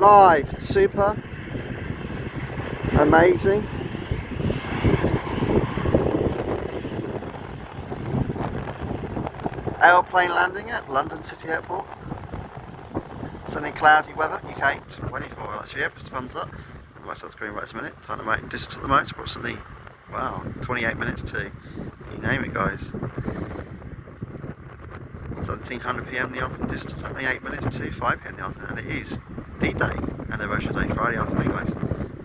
live, super, amazing. Aeroplane landing at London City Airport. Sunny, cloudy weather, UK 24. That's the airport, thumbs up. On the right side of the screen right this minute. Time to make distance at the moment, approximately, wow, 28 minutes to, you name it, guys. 1700 PM in the afternoon, distance only 8 minutes to 5 PM in the afternoon, and it is D-Day, anniversary day, Friday afternoon, guys.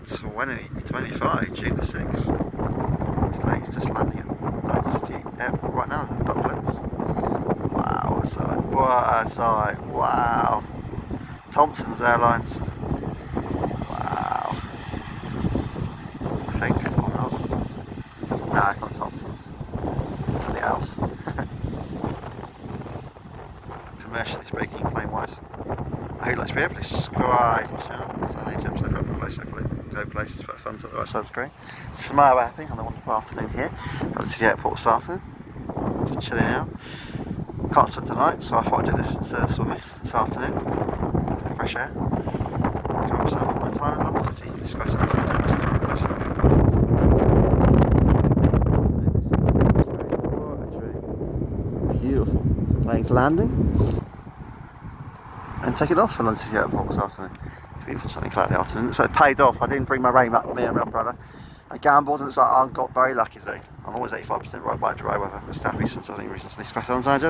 2025, June the 6th. Today is just landing at London City Airport right now in Docklands. Wow, what a sight, what a sight, wow. Thompson's Airlines. Wow. I think, or not. No, it's not Thompson's. It's something else. Commercially speaking, plane wise. I hope let's be able to subscribe, Michelle. Sunday episode for places, go places, but fun on the right side of the screen. Smile happy on a wonderful afternoon here at the City Airport this afternoon. Just chilling out. Can't swim tonight, so I thought I'd do this instead of swimming this afternoon. Some fresh air. Let's remember some of my time in London City. Discussing the beautiful. Plane's landing and taking off from London City Airport this afternoon. Beautiful sunny cloudy afternoon. Looks like it paid off. I didn't bring my rain up with me and my umbrella. I gambled and it's like I got very lucky today. I'm always 85% right by dry weather. I'm just happy since I think recently scratched on the job.